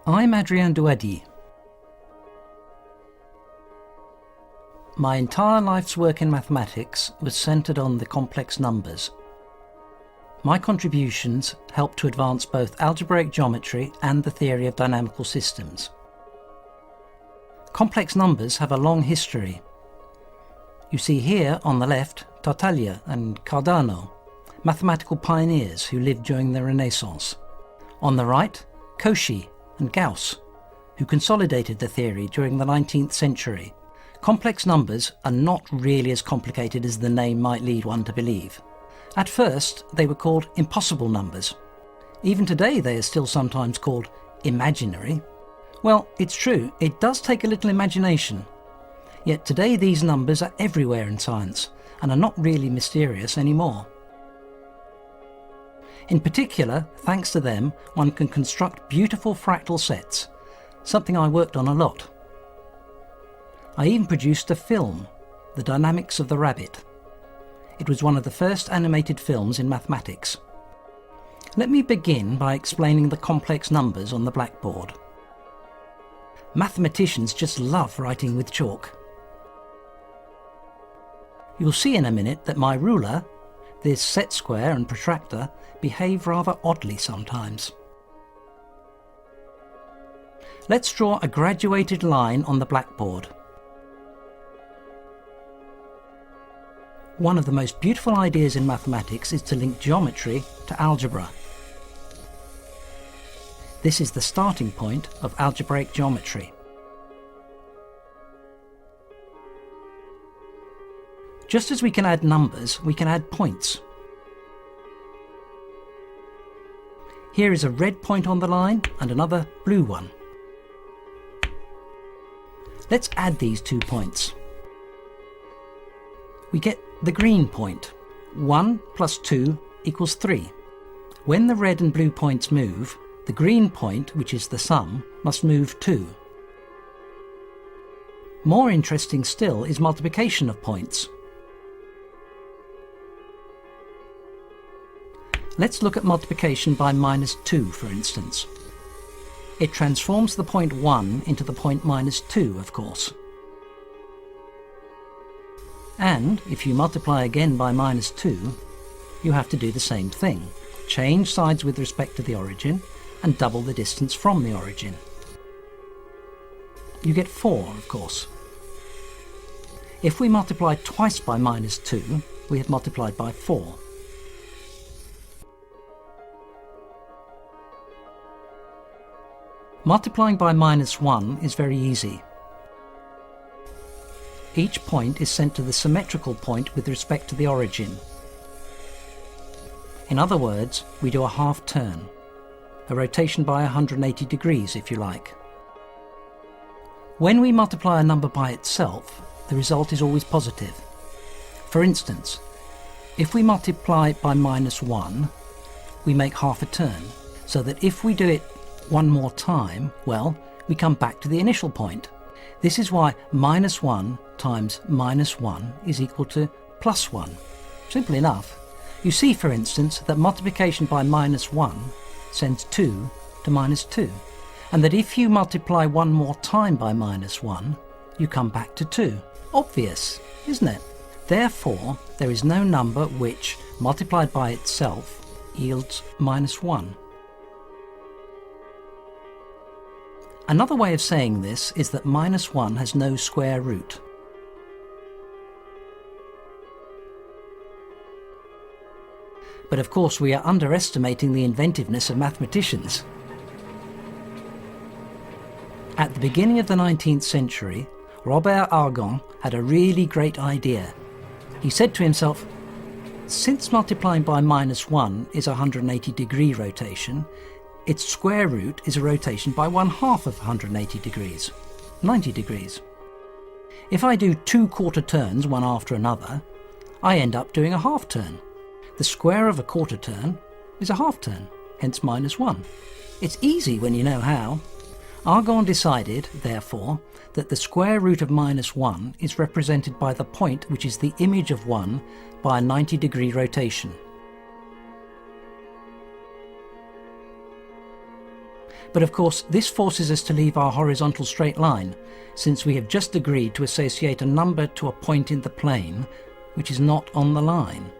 I'm Adrien Douady. My entire life's work in mathematics was centred on the complex numbers. My contributions helped to advance both algebraic geometry and the theory of dynamical systems. Complex numbers have a long history. You see here on the left Tartaglia and Cardano, mathematical pioneers who lived during the Renaissance. On the right, Cauchy and Gauss, who consolidated the theory during the 19th century. Complex numbers are not really as complicated as the name might lead one to believe. At first, they were called impossible numbers. Even today, they are still sometimes called imaginary. Well, it's true, it does take a little imagination. Yet today these numbers are everywhere in science and are not really mysterious anymore. In particular, thanks to them, one can construct beautiful fractal sets, something I worked on a lot. I even produced a film, The Dynamics of the Rabbit. It was one of the first animated films in mathematics. Let me begin by explaining the complex numbers on the blackboard. Mathematicians just love writing with chalk. You'll see in a minute that my ruler, this set square and protractor, behave rather oddly sometimes. Let's draw a graduated line on the blackboard. One of the most beautiful ideas in mathematics is to link geometry to algebra. This is the starting point of algebraic geometry. Just as we can add numbers, we can add points. Here is a red point on the line and another blue one. Let's add these 2 points. We get the green point. 1 plus 2 equals 3. When the red and blue points move, the green point, which is the sum, must move too. More interesting still is multiplication of points. Let's look at multiplication by -2, for instance. It transforms the point 1 into the point -2, of course. And if you multiply again by -2, you have to do the same thing. Change sides with respect to the origin and double the distance from the origin. You get 4, of course. If we multiply twice by -2, we have multiplied by 4. Multiplying by -1 is very easy. Each point is sent to the symmetrical point with respect to the origin. In other words, we do a half turn, a rotation by 180 degrees if you like. When we multiply a number by itself, the result is always positive. For instance, if we multiply by -1, we make half a turn, so that if we do it one more time, well, we come back to the initial point. This is why -1 times -1 is equal to +1. Simple enough. You see, for instance, that multiplication by -1 sends 2 to -2, and that if you multiply one more time by -1, you come back to 2. Obvious, isn't it? Therefore, there is no number which, multiplied by itself, yields -1. Another way of saying this is that -1 has no square root. But of course we are underestimating the inventiveness of mathematicians. At the beginning of the 19th century, Robert Argand had a really great idea. He said to himself, since multiplying by -1 is a 180-degree rotation, its square root is a rotation by 1/2 of 180 degrees, 90 degrees. If I do 2 quarter turns one after another, I end up doing a half turn. The square of a quarter turn is a half turn, hence -1. It's easy when you know how. Argand decided, therefore, that the square root of -1 is represented by the point which is the image of 1 by a 90-degree rotation. But of course, this forces us to leave our horizontal straight line, since we have just agreed to associate a number to a point in the plane which is not on the line.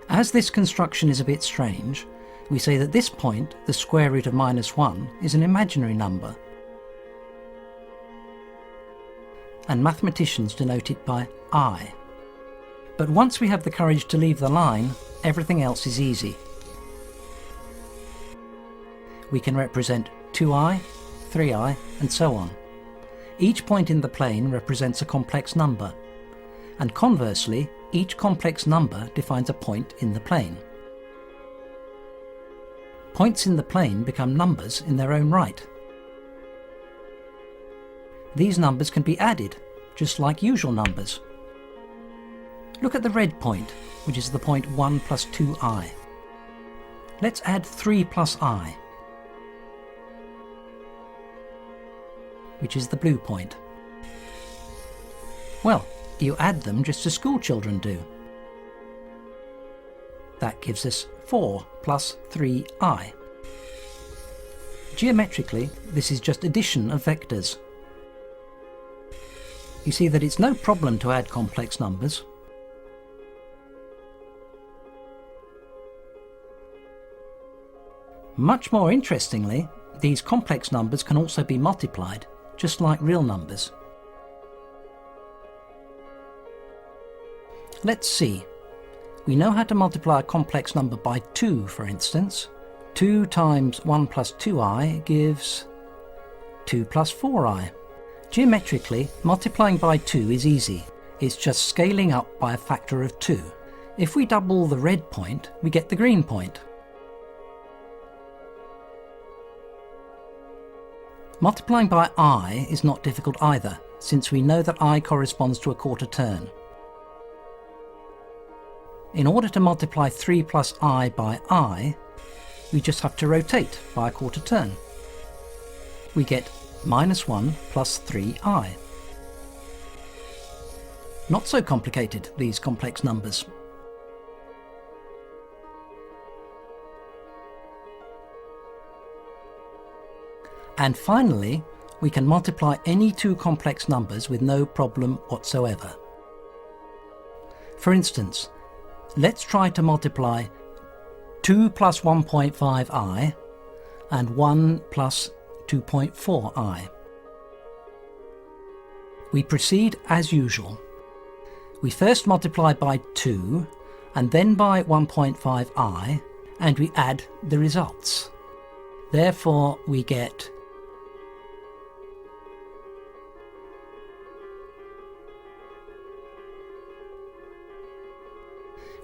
As this construction is a bit strange, we say that this point, the square root of -1, is an imaginary number, and mathematicians denote it by I. But once we have the courage to leave the line, everything else is easy. We can represent 2i, 3i, and so on. Each point in the plane represents a complex number, and conversely, each complex number defines a point in the plane. Points in the plane become numbers in their own right. These numbers can be added, just like usual numbers. Look at the red point, which is the point 1 plus 2i. Let's add 3 plus I, which is the blue point. Well, you add them just as school children do. That gives us 4 plus 3i. Geometrically, this is just addition of vectors. You see that it's no problem to add complex numbers. Much more interestingly, these complex numbers can also be multiplied, just like real numbers. Let's see. We know how to multiply a complex number by 2, for instance. 2 times 1 plus 2i gives 2 plus 4i. Geometrically, multiplying by 2 is easy. It's just scaling up by a factor of 2. If we double the red point, we get the green point. Multiplying by I is not difficult either, since we know that I corresponds to a quarter turn. In order to multiply 3 plus I by I, we just have to rotate by a quarter turn. We get -1 plus 3i. Not so complicated, these complex numbers. And finally, we can multiply any two complex numbers with no problem whatsoever. For instance, let's try to multiply 2 plus 1.5i and 1 plus 2.4i. We proceed as usual. We first multiply by 2 and then by 1.5i, and we add the results. Therefore, we get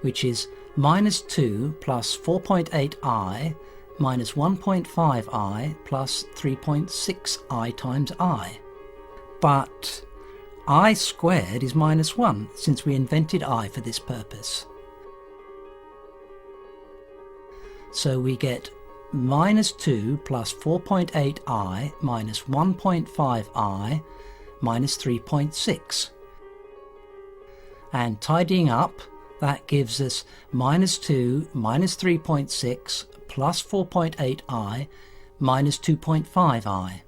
which is -2 plus 4.8i minus 1.5i plus 3.6i times I. But I squared is -1, since we invented I for this purpose. So we get -2 plus 4.8i minus 1.5i minus 3.6. And tidying up, that gives us -2 minus 3.6 plus 4.8i minus 2.5i,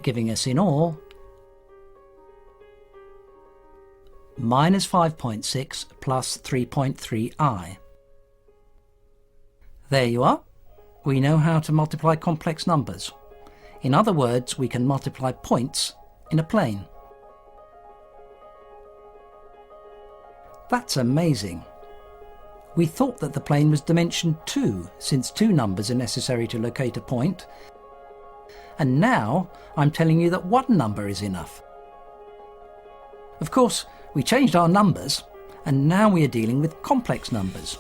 giving us in all -5.6 plus 3.3i. There you are. We know how to multiply complex numbers. In other words, we can multiply points in a plane. That's amazing. We thought that the plane was dimension 2, since 2 numbers are necessary to locate a point. And now I'm telling you that 1 number is enough. Of course, we changed our numbers, and now we are dealing with complex numbers.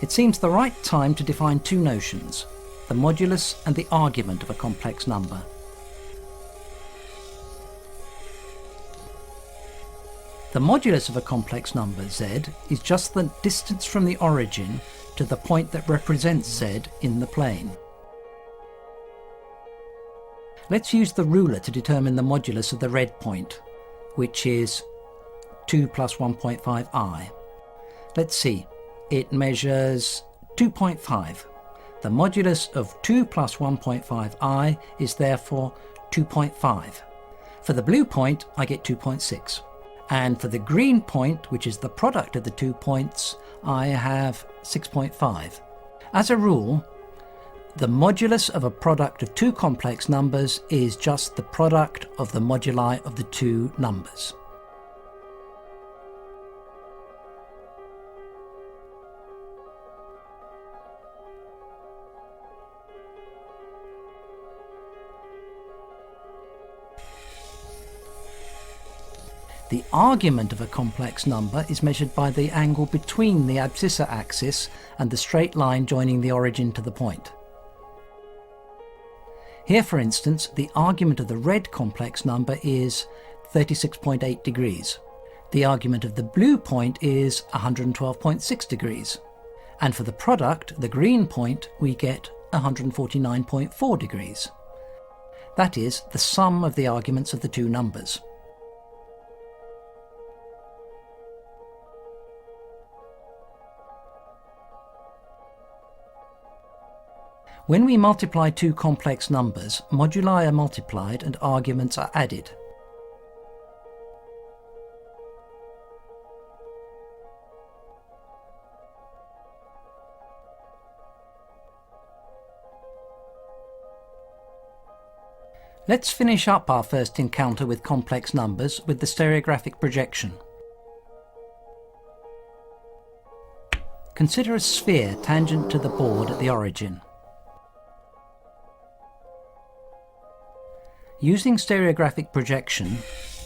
It seems the right time to define 2 notions, the modulus and the argument of a complex number. The modulus of a complex number z is just the distance from the origin to the point that represents z in the plane. Let's use the ruler to determine the modulus of the red point, which is 2 plus 1.5i. Let's see. It measures 2.5. The modulus of 2 plus 1.5i is therefore 2.5. For the blue point, I get 2.6. And for the green point, which is the product of the 2 points, I have 6.5. As a rule, the modulus of a product of two complex numbers is just the product of the moduli of the two numbers. The argument of a complex number is measured by the angle between the abscissa axis and the straight line joining the origin to the point. Here, for instance, the argument of the red complex number is 36.8 degrees. The argument of the blue point is 112.6 degrees. And for the product, the green point, we get 149.4 degrees. That is the sum of the arguments of the two numbers. When we multiply two complex numbers, moduli are multiplied and arguments are added. Let's finish up our first encounter with complex numbers with the stereographic projection. Consider a sphere tangent to the board at the origin. Using stereographic projection,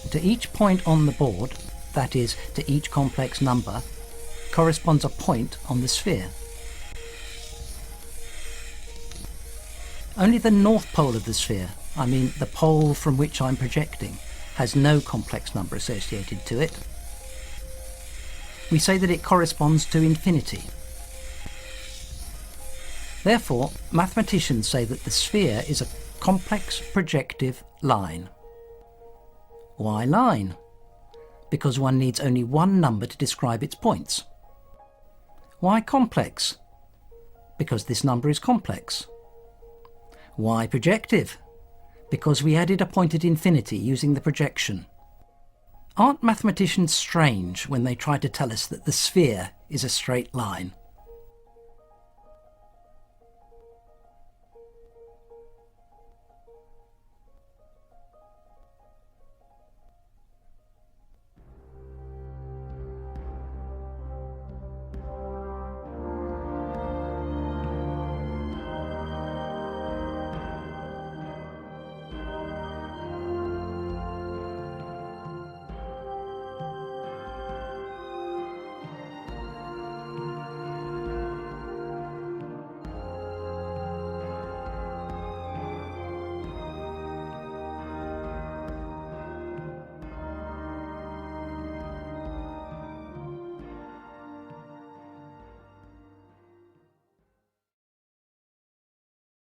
to each point on the board, that is, to each complex number, corresponds a point on the sphere. Only the north pole of the sphere, I mean the pole from which I'm projecting, has no complex number associated to it. We say that it corresponds to infinity. Therefore, mathematicians say that the sphere is a complex projective line. Why line? Because one needs only one number to describe its points. Why complex? Because this number is complex. Why projective? Because we added a point at infinity using the projection. Aren't mathematicians strange when they try to tell us that the sphere is a straight line?